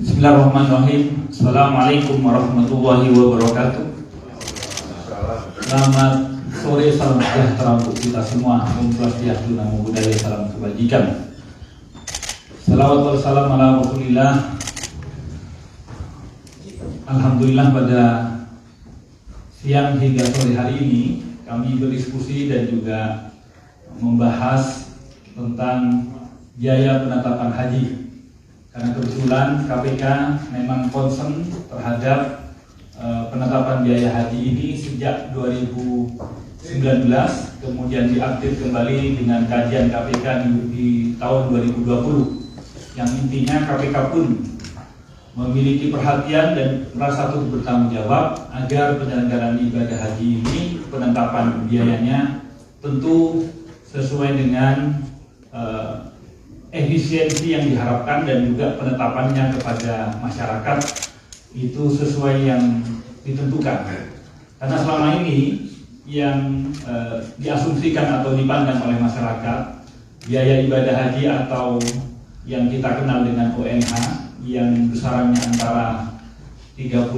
Bismillahirrahmanirrahim. Assalamualaikum warahmatullahi wabarakatuh. Selamat sore, salam sejahtera untuk kita semua. Om Swastiastu, Namo Buddhaya, salam kebajikan. Salawat wassalam ala Rasulillah. Alhamdulillah, pada siang hingga sore hari ini kami berdiskusi dan juga membahas tentang biaya penetapan haji. Karena kebetulan KPK memang concern terhadap penetapan biaya haji ini sejak 2019, kemudian diupdate kembali dengan kajian KPK di tahun 2020. Yang intinya KPK pun memiliki perhatian dan merasa turut bertanggung jawab agar penyelenggaraan ibadah haji ini penetapan biayanya tentu sesuai dengan efisiensi yang diharapkan dan juga penetapannya kepada masyarakat itu sesuai yang ditentukan. Karena selama ini yang diasumsikan atau dipandang oleh masyarakat, biaya ibadah haji atau yang kita kenal dengan ONH yang besarannya antara 35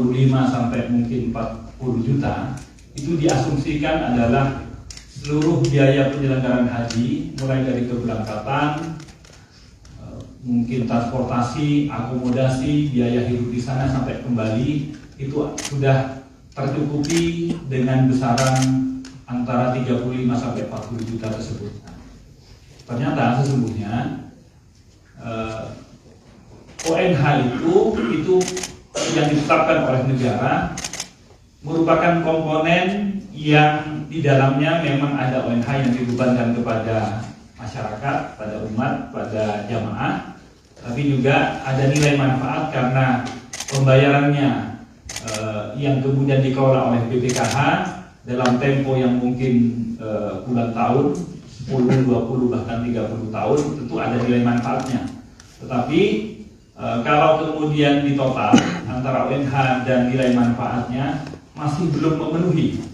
sampai mungkin 40 juta, itu diasumsikan adalah seluruh biaya penyelenggaraan haji, mulai dari keberangkatan, mungkin transportasi, akomodasi, biaya hidup di sana sampai kembali, itu sudah tercukupi dengan besaran antara 35 sampai 40 juta tersebut. Ternyata sesungguhnya ONH itu yang ditetapkan oleh negara merupakan komponen yang di dalamnya memang ada ONH yang dibebankan kepada masyarakat, pada umat, pada jamaah, tapi juga ada nilai manfaat karena pembayarannya yang kemudian dikelola oleh BPKH dalam tempo yang mungkin puluhan tahun, 10, 20, bahkan 30 tahun, tentu ada nilai manfaatnya. Tetapi kalau kemudian ditotal antara ONH dan nilai manfaatnya masih belum memenuhi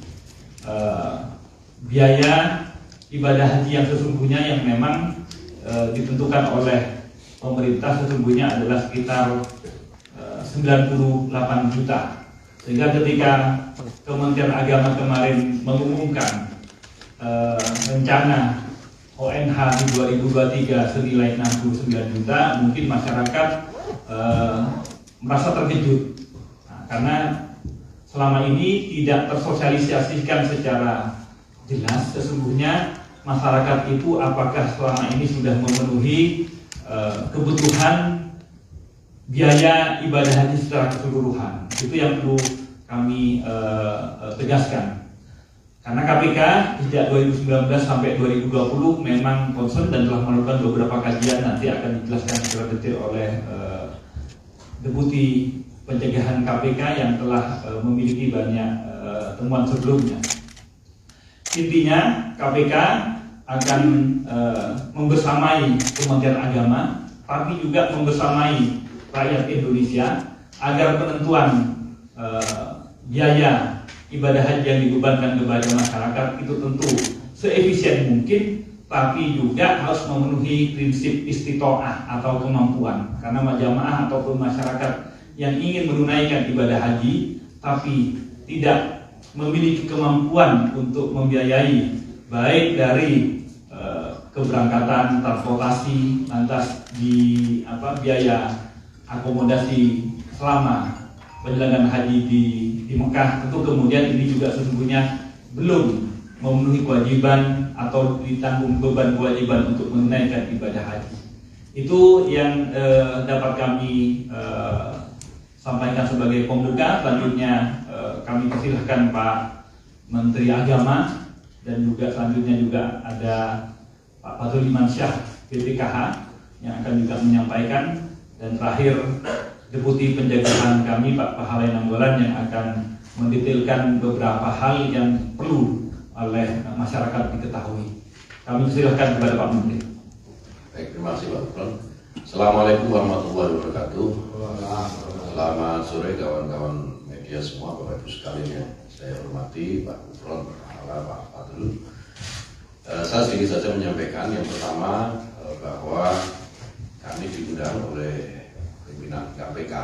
biaya ibadah haji yang sesungguhnya, yang memang ditentukan oleh pemerintah sesungguhnya adalah sekitar 98 juta. Sehingga ketika Kementerian Agama kemarin mengumumkan rencana ONH di 2023 senilai 69 juta, mungkin masyarakat merasa terkejut. Nah, karena selama ini tidak tersosialisasikan secara jelas sesungguhnya masyarakat itu apakah selama ini sudah memenuhi kebutuhan biaya ibadah haji secara keseluruhan. Itu yang perlu kami tegaskan. Karena KPK sejak 2019 sampai 2020 memang concern dan telah melakukan beberapa kajian, nanti akan dijelaskan secara detail oleh Deputi Pencegahan KPK yang telah memiliki banyak temuan sebelumnya. Intinya KPK akan membersamai Kementerian Agama, tapi juga membersamai rakyat Indonesia agar penentuan biaya ibadah haji yang dibebankan kepada masyarakat itu tentu seefisien mungkin, tapi juga harus memenuhi prinsip istitoah atau kemampuan. Karena jamaah ataupun masyarakat yang ingin menunaikan ibadah haji tapi tidak memiliki kemampuan untuk membiayai baik dari keberangkatan, transportasi, lantas di biaya akomodasi selama penyelenggaraan haji di Mekah, tentu kemudian ini juga sesungguhnya belum memenuhi kewajiban atau ditanggung beban kewajiban untuk menunaikan ibadah haji. Itu yang dapat kami sampaikan sebagai pembuka. Selanjutnya kami persilahkan Pak Menteri Agama, dan juga selanjutnya juga ada Pak Fadlul Imansyah BPKH yang akan juga menyampaikan, dan terakhir Deputi Pencegahan kami Pak Pahalai Nanggolan yang akan mendetailkan beberapa hal yang perlu oleh masyarakat diketahui. Kami persilahkan kepada Pak Menteri. Baik, terima kasih Pak Kufron. Assalamualaikum warahmatullahi wabarakatuh. Selamat sore kawan-kawan media semua, Bapak Ibu sekalian yang saya hormati, Pak Kufron, Pak Fadlul. Saya sedikit saja menyampaikan yang pertama bahwa kami diundang oleh pimpinan KPK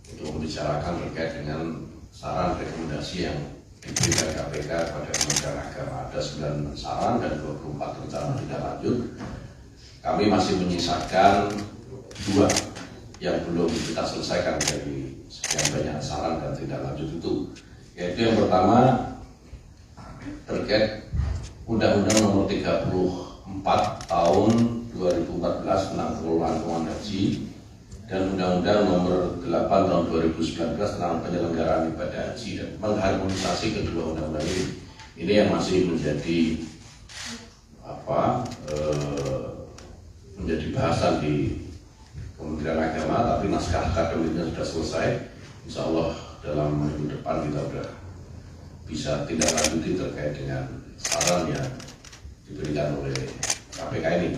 untuk membicarakan terkait dengan saran rekomendasi yang diberikan KPK kepada Kementerian Agama. Ada 9 saran dan 24 rencana tindak lanjut. Kami masih menyisakan 2 yang belum kita selesaikan dari sekian banyak saran dan tindak lanjut itu, yaitu yang pertama terkait Undang-Undang Nomor 34 Tahun 2014 tentang pengelolaan keuangan haji dan Undang-Undang Nomor 8 Tahun 2019 tentang penyelenggaraan ibadah haji, dan mengharmonisasi kedua undang-undang ini. Ini yang masih menjadi menjadi bahasan di Kementerian Agama, tapi naskah akademiknya sudah selesai. Insya Allah dalam minggu depan kita sudah bisa tindak lanjuti terkait dengan saran yang diberikan oleh KPK ini.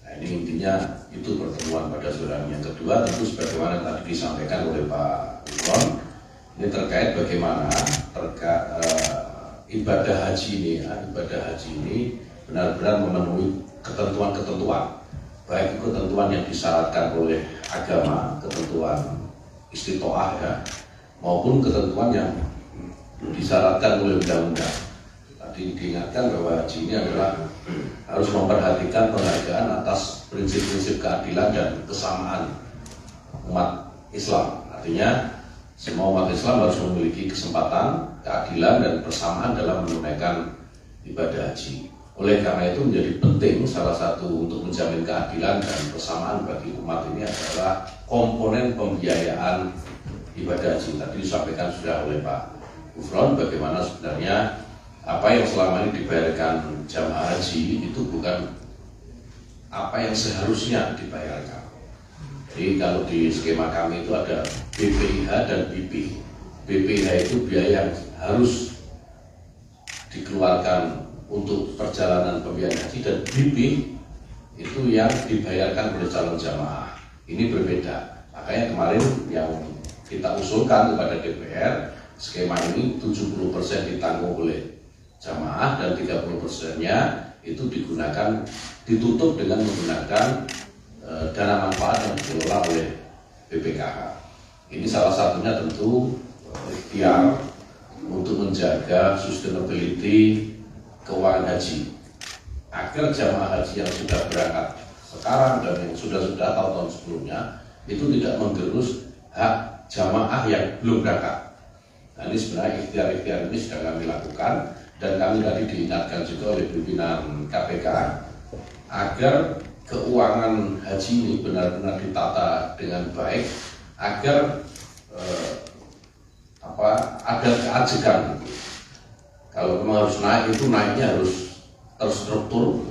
Nah, ini intinya itu pertemuan pada sore hari. Yang kedua tentu sebagaimana tadi disampaikan oleh Pak Gufron, ini terkait bagaimana ibadah haji ini benar-benar memenuhi ketentuan-ketentuan, baik ketentuan yang disyaratkan oleh agama, ketentuan istitoah ya, maupun ketentuan yang disyaratkan oleh undang-undang. Tadi diingatkan bahwa haji ini adalah harus memperhatikan penghargaan atas prinsip-prinsip keadilan dan kesamaan umat Islam. Artinya semua umat Islam harus memiliki kesempatan, keadilan dan persamaan dalam menunaikan ibadah haji. Oleh karena itu menjadi penting, salah satu untuk menjamin keadilan dan persamaan bagi umat ini adalah komponen pembiayaan ibadah haji. Tadi disampaikan sudah oleh Pak Gufron bagaimana sebenarnya apa yang selama ini dibayarkan jamaah haji itu bukan apa yang seharusnya dibayarkan. Jadi kalau di skema kami itu ada BPIH dan BP. BPIH itu biaya yang harus dikeluarkan untuk perjalanan pembiayaan haji, dan BP itu yang dibayarkan oleh calon jamaah. Ini berbeda. Makanya kemarin yang kita usulkan kepada DPR, skema ini 70% ditanggung oleh jamaah dan 30%-nya itu ditutup dengan menggunakan dana manfaat yang dikelola oleh BPKH. Ini salah satunya tentu ikhtiar untuk menjaga sustainability keuangan haji, agar jamaah haji yang sudah berangkat sekarang dan yang sudah tahun-tahun sebelumnya itu tidak menggerus hak jamaah yang belum berangkat. Nah, ini sebenarnya ikhtiar-ikhtiar ini sudah kami lakukan, dan kami tadi diingatkan juga oleh pimpinan KPK agar keuangan haji ini benar-benar ditata dengan baik, agar ada keajekan. Kalau memang harus naik, itu naiknya harus terstruktur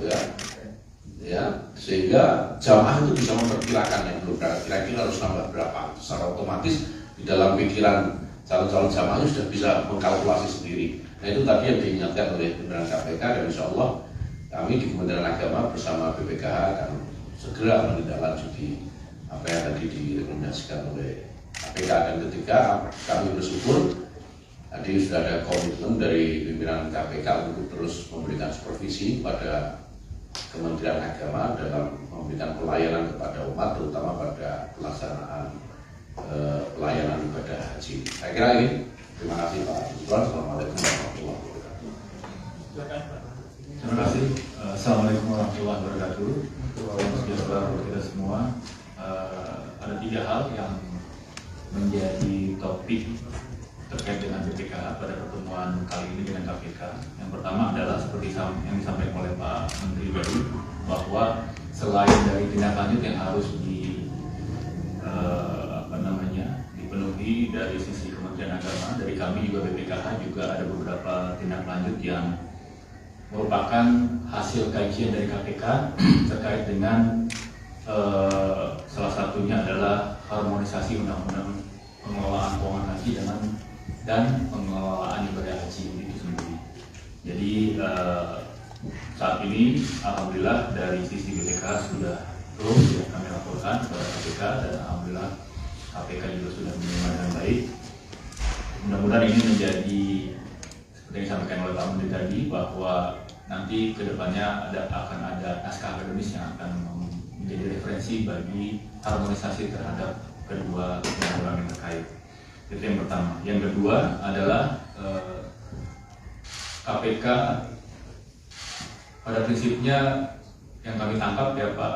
ya, sehingga jamaah itu bisa memperkirakan yang belum berangkat kira-kira harus nambah berapa. Secara otomatis di dalam pikiran calon-calon jamaah sudah bisa mengkalkulasi sendiri. Nah, itu tadi yang diingatkan oleh pimpinan KPK, dan insya Allah kami di Kementerian Agama bersama BPKH akan segera menindaklanjuti apa yang tadi direkomendasikan oleh KPK. Dan ketiga, kami bersyukur tadi sudah ada komitmen dari pimpinan KPK untuk terus memberikan supervisi pada Kementerian Agama dalam memberikan pelayanan kepada umat, terutama pada pelaksanaan pelayanan ibadah haji. Saya kira ini. Terima kasih Pak Gufron. Assalamualaikum warahmatullahi wabarakatuh. Terima kasih. Assalamualaikum warahmatullahi wabarakatuh. Kita semua, ada 3 hal yang menjadi topik terkait dengan BPKH pada pertemuan kali ini dengan KPK. Yang pertama adalah seperti yang disampaikan oleh Pak Menteri tadi, bahwa selain dari tindak lanjut yang harus dipenuhi dari sisi Kementerian Agama, dari kami juga BPKH juga ada beberapa tindak lanjut yang merupakan hasil kajian dari KPK terkait dengan salah satunya adalah harmonisasi undang-undang pengelolaan keuangan haji dan pengelolaan ibadah haji itu sendiri. Jadi saat ini alhamdulillah dari sisi BPK sudah terus yang kami laporkan kepada KPK, dan alhamdulillah KPK juga sudah menerima dengan baik. Mudah-mudahan ini menjadi seperti yang disampaikan oleh Pak Menteri tadi, bahwa nanti kedepannya akan ada naskah akademis yang akan menjadi referensi bagi harmonisasi terhadap kedua undang-undang yang terkait. Itu yang pertama. Yang kedua adalah KPK pada prinsipnya yang kami tangkap ya Pak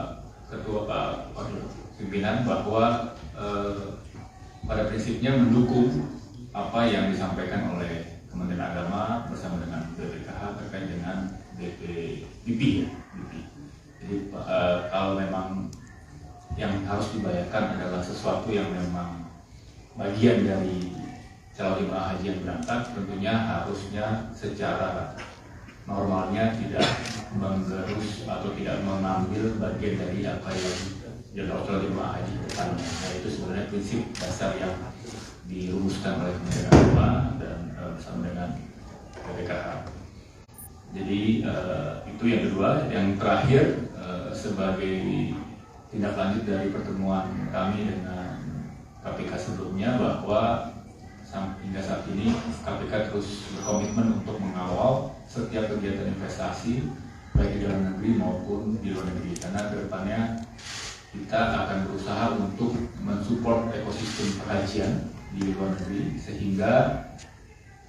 Ketua, Pak Wakil Pimpinan, bahwa pada prinsipnya mendukung apa yang disampaikan oleh Kementerian Agama bersama dengan BPKH terkait dengan BP ya. Jadi kalau memang yang harus dibayarkan adalah sesuatu yang memang bagian dari calon jemaah haji yang berangkat, tentunya harusnya secara normalnya tidak menggerus atau tidak mengambil bagian dari apa yang jadwal calon jemaah haji bertanya. Nah, itu sebenarnya prinsip dasar yang dirumuskan oleh Kementerian Agama dan bersama dengan BPKH. Jadi itu yang kedua. Yang terakhir, sebagai tindak lanjut dari pertemuan kami dengan KPK sebelumnya, bahwa hingga saat ini KPK terus berkomitmen untuk mengawal setiap kegiatan investasi baik di dalam negeri maupun di luar negeri, karena kedepannya kita akan berusaha untuk mensupport ekosistem pengkajian di luar negeri sehingga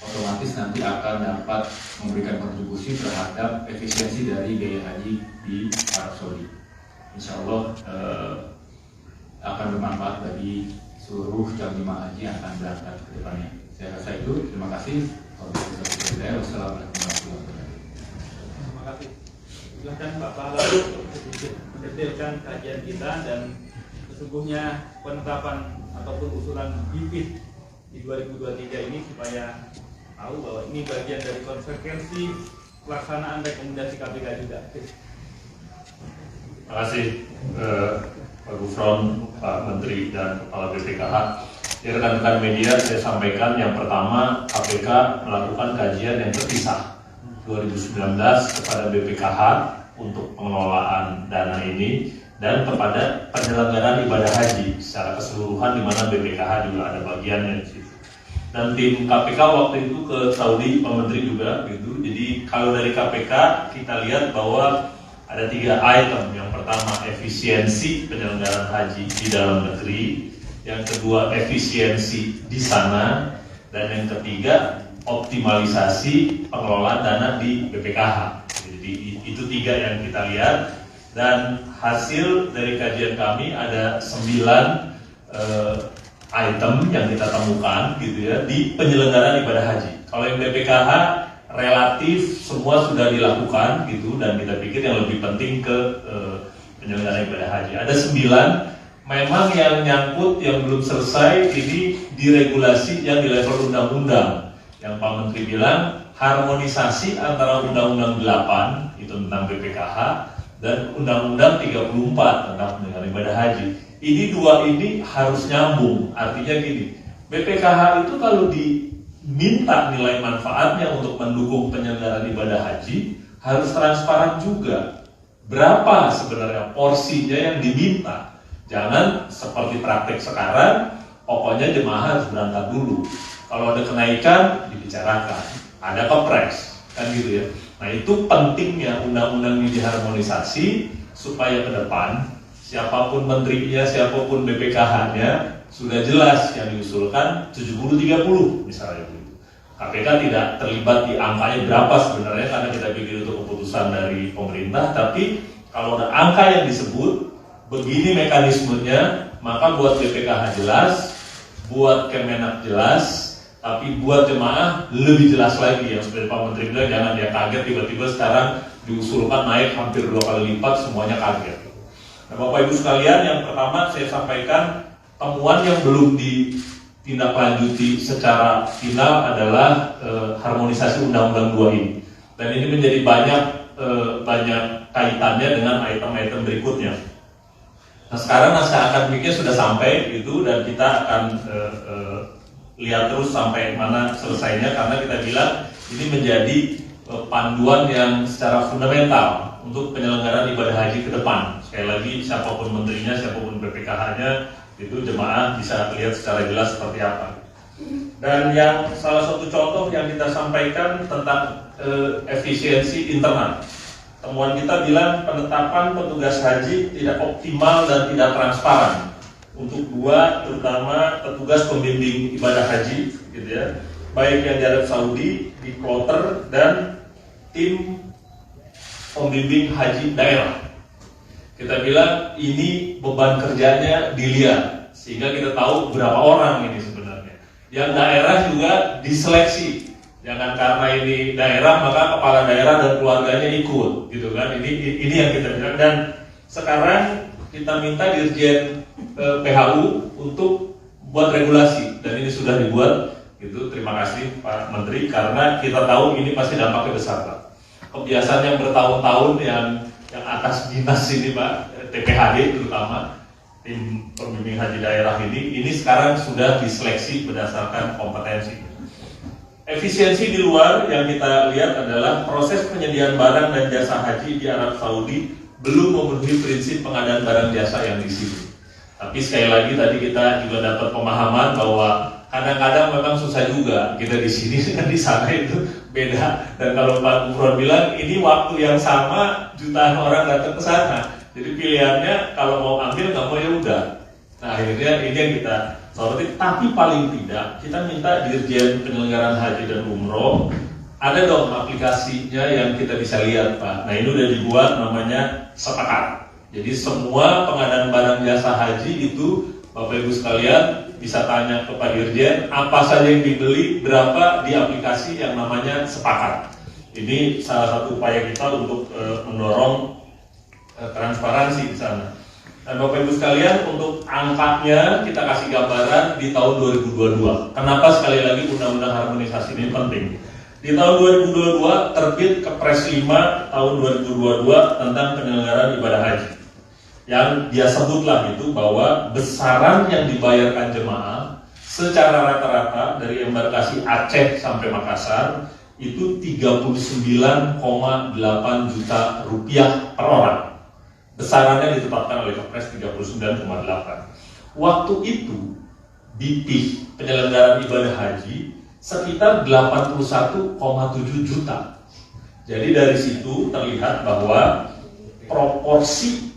otomatis nanti akan dapat memberikan kontribusi terhadap efisiensi dari biaya haji di Arab Saudi. Insya Allah akan bermanfaat bagi seluruh calon jemaah haji yang akan berangkat ke depannya. Saya rasa itu. Terima kasih. Wassalamualaikum warahmatullahi wabarakatuh. Terima kasih. Silakan Pak Pahlalu sedikit mendetailkan kajian kita dan sesungguhnya penetapan ataupun usulan BIPIT di 2023 ini supaya tahu bahwa ini bagian dari konsekuensi pelaksanaan rekomendasi KPK juga. Terima kasih Pak Gufron, Pak Menteri, dan Kepala BPKH. Di rekan-rekan media saya sampaikan yang pertama, KPK melakukan kajian yang terpisah 2019 kepada BPKH untuk pengelolaan dana ini dan kepada penyelenggaraan ibadah haji secara keseluruhan, di mana BPKH juga ada bagiannya di situ. Dan tim KPK waktu itu ke Saudi, Pak Menteri juga gitu. Jadi kalau dari KPK kita lihat bahwa ada 3 item. Yang pertama, efisiensi penyelenggaraan haji di dalam negeri. Yang kedua, efisiensi di sana. Dan yang ketiga, optimalisasi pengelolaan dana di BPKH. Jadi itu 3 yang kita lihat. Dan hasil dari kajian kami ada 9 item yang kita temukan gitu ya di penyelenggaraan ibadah haji. Kalau yang BPKH relatif semua sudah dilakukan gitu, dan kita pikir yang lebih penting ke penyelenggaraan ibadah haji. Ada 9, memang yang nyangkut yang belum selesai ini diregulasi yang di level undang-undang. Yang Pak Menteri bilang harmonisasi antara Undang-Undang 8 itu tentang BPKH dan Undang-Undang 34 tentang penyelenggaraan ibadah haji. Ini 2 ini harus nyambung. Artinya gini, BPKH itu kalau diminta nilai manfaatnya untuk mendukung penyelenggaraan ibadah haji harus transparan juga. Berapa sebenarnya porsinya yang diminta? Jangan seperti praktek sekarang, pokoknya jemaah harus berangkat dulu. Kalau ada kenaikan dibicarakan, ada kepres, kan gitu ya. Nah itu pentingnya undang-undang ini diharmonisasi supaya ke depan siapapun menterinya, siapapun BPKH-nya sudah jelas yang diusulkan 70-30 misalnya begitu. KPK tidak terlibat di angkanya berapa sebenarnya karena kita pikir itu keputusan dari pemerintah, tapi kalau ada angka yang disebut begini mekanismenya, maka buat BPKH jelas, buat Kemenak jelas, tapi buat jemaah lebih jelas lagi. Yang seperti Pak Menteri bilang, jangan dia kaget tiba-tiba sekarang diusulkan naik hampir 2 kali lipat, semuanya kaget. Nah, Bapak Ibu sekalian, yang pertama saya sampaikan temuan yang belum ditindaklanjuti secara final adalah harmonisasi Undang-Undang 2 ini. Dan ini menjadi banyak kaitannya dengan item-item berikutnya. Nah sekarang naskah akademiknya sudah sampai gitu, dan kita akan lihat terus sampai mana selesainya, karena kita bilang ini menjadi panduan yang secara fundamental untuk penyelenggaraan ibadah haji ke depan. Sekali lagi, siapapun menterinya, siapapun BPKH-nya, itu jemaah bisa lihat secara jelas seperti apa. Dan yang salah satu contoh yang kita sampaikan tentang efisiensi internal. Temuan kita bilang penetapan petugas haji tidak optimal dan tidak transparan untuk dua, terutama petugas pembimbing ibadah haji, gitu ya, baik yang di Arab Saudi, di kloter, dan tim pembimbing haji daerah. Kita bilang ini beban kerjanya dilihat, sehingga kita tahu berapa orang ini sebenarnya. Yang daerah juga diseleksi. Jangan karena ini daerah maka kepala daerah dan keluarganya ikut, gitu kan? Ini yang kita bilang. Dan sekarang kita minta Dirjen PHU untuk buat regulasi, dan ini sudah dibuat. Gitu. Terima kasih Pak Menteri, karena kita tahu ini pasti dampaknya besar, Pak. Kebiasaan yang bertahun-tahun yang atas dinas ini, Pak, TPHD terutama tim pembimbing haji daerah ini sekarang sudah diseleksi berdasarkan kompetensi. Efisiensi di luar yang kita lihat adalah proses penyediaan barang dan jasa haji di Arab Saudi belum memenuhi prinsip pengadaan barang jasa yang di sini. Tapi sekali lagi tadi kita juga dapat pemahaman bahwa kadang-kadang memang susah juga kita di sini dengan di sana itu beda. Dan kalau Pak Gufron bilang ini waktu yang sama jutaan orang datang ke sana. Jadi pilihannya kalau mau ambil nggak mau ya udah. Nah akhirnya ini yang kita soroti. Tapi paling tidak kita minta Dirjen Penyelenggaraan Haji dan Umroh ada dong aplikasinya yang kita bisa lihat, Pak. Nah ini udah dibuat namanya Sepakat. Jadi semua pengadaan barang jasa haji itu Bapak Ibu sekalian bisa tanya ke Pak Dirjen apa saja yang dibeli, berapa di aplikasi yang namanya Sepakat. Ini salah satu upaya kita untuk mendorong transparansi di sana. Dan Bapak Ibu sekalian, untuk angkanya kita kasih gambaran di tahun 2022. Kenapa sekali lagi undang-undang harmonisasi ini penting? Di tahun 2022 terbit Kepres 5 tahun 2022 tentang penyelenggaraan ibadah haji. Yang dia sebutlah itu bahwa besaran yang dibayarkan jemaah secara rata-rata dari embarkasi Aceh sampai Makassar itu 39,8 juta rupiah per orang. Besarannya ditetapkan oleh Kepres 39,8. Waktu itu BPIH penyelenggaraan ibadah haji sekitar 81,7 juta. Jadi dari situ terlihat bahwa proporsi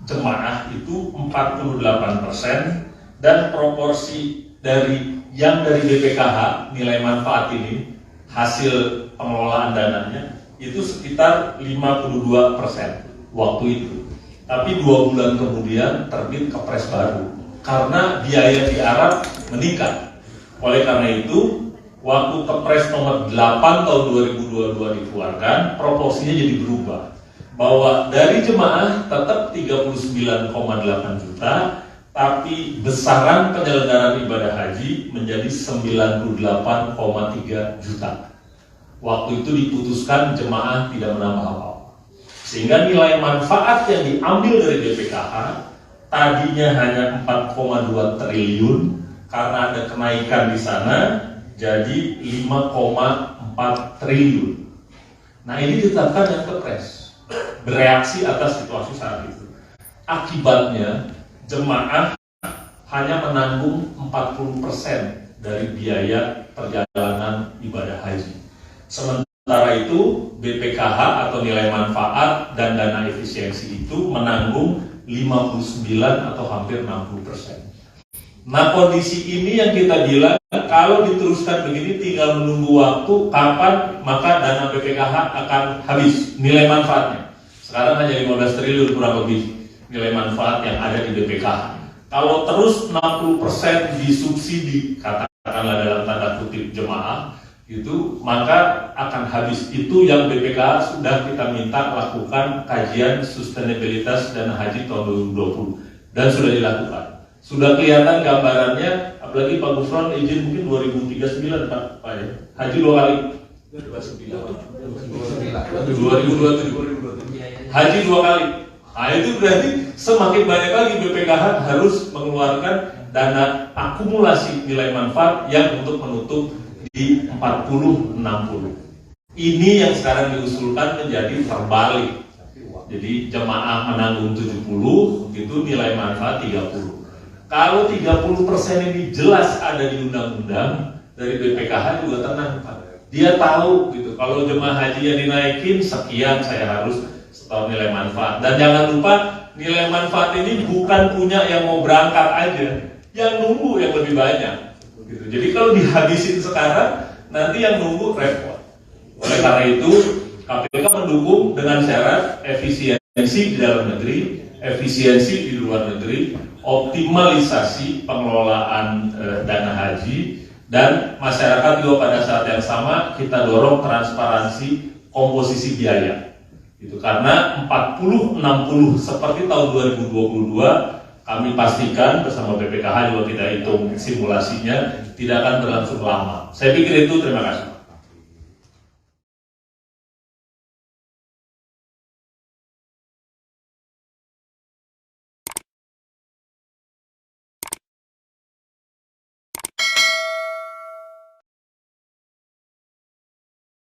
jemaah itu 48% dan proporsi dari BPKH nilai manfaat ini hasil pengelolaan dananya itu sekitar 52% waktu itu. Tapi 2 bulan kemudian terbit Kepres baru karena biaya di Arab meningkat. Oleh karena itu waktu Kepres nomor 8 tahun 2022 dikeluarkan, proporsinya jadi berubah. Bahwa dari jemaah tetap 39,8 juta, tapi besaran penyelenggaraan ibadah haji menjadi 98,3 juta. Waktu itu diputuskan jemaah tidak menambah apa-apa. Sehingga nilai manfaat yang diambil dari BPKH tadinya hanya 4,2 triliun, karena ada kenaikan di sana jadi 5,4 triliun. Nah ini ditetapkan yang Kepres, bereaksi atas situasi saat itu. Akibatnya jemaah hanya menanggung 40% dari biaya perjalanan ibadah haji. Sementara itu BPKH atau nilai manfaat dan dana efisiensi itu menanggung 59 atau hampir 60%. Nah kondisi ini yang kita bilang kalau diteruskan begini tinggal menunggu waktu kapan maka dana BPKH akan habis nilai manfaatnya. Sekarang hanya 15 triliun kurang lebih nilai manfaat yang ada di BPKH. Kalau terus 60% disubsidi, katakanlah dalam tanda kutip jemaah, itu maka akan habis. Itu yang BPKH sudah kita minta lakukan kajian sustainabilitas dana haji tahun 2020 dan sudah dilakukan. Sudah kelihatan gambarannya, apalagi Pak Gufron izin mungkin 2039 Pak ya. Haji 2 kali. 2027. Haji 2 kali. Nah itu berarti semakin banyak lagi BPKH harus mengeluarkan dana akumulasi nilai manfaat yang untuk menutup di 40-60. Ini yang sekarang diusulkan menjadi terbalik. Jadi jemaah menanggung 70, itu nilai manfaat 30. Kalau 30% ini jelas ada di undang-undang, dari BPKH juga tenang Pak. Dia tahu gitu, kalau jemaah haji yang dinaikin sekian saya harus setor nilai manfaat. Dan jangan lupa nilai manfaat ini bukan punya yang mau berangkat aja, yang nunggu yang lebih banyak. Gitu. Jadi kalau dihabisin sekarang, nanti yang nunggu repot. Oleh karena itu, KPK mendukung dengan syarat efisiensi di dalam negeri, efisiensi di luar negeri, optimalisasi pengelolaan dana haji, dan masyarakat juga pada saat yang sama kita dorong transparansi komposisi biaya. Itu karena 40-60 seperti tahun 2022 kami pastikan bersama BPKH juga kita hitung simulasinya tidak akan berlangsung lama. Saya pikir itu, terima kasih.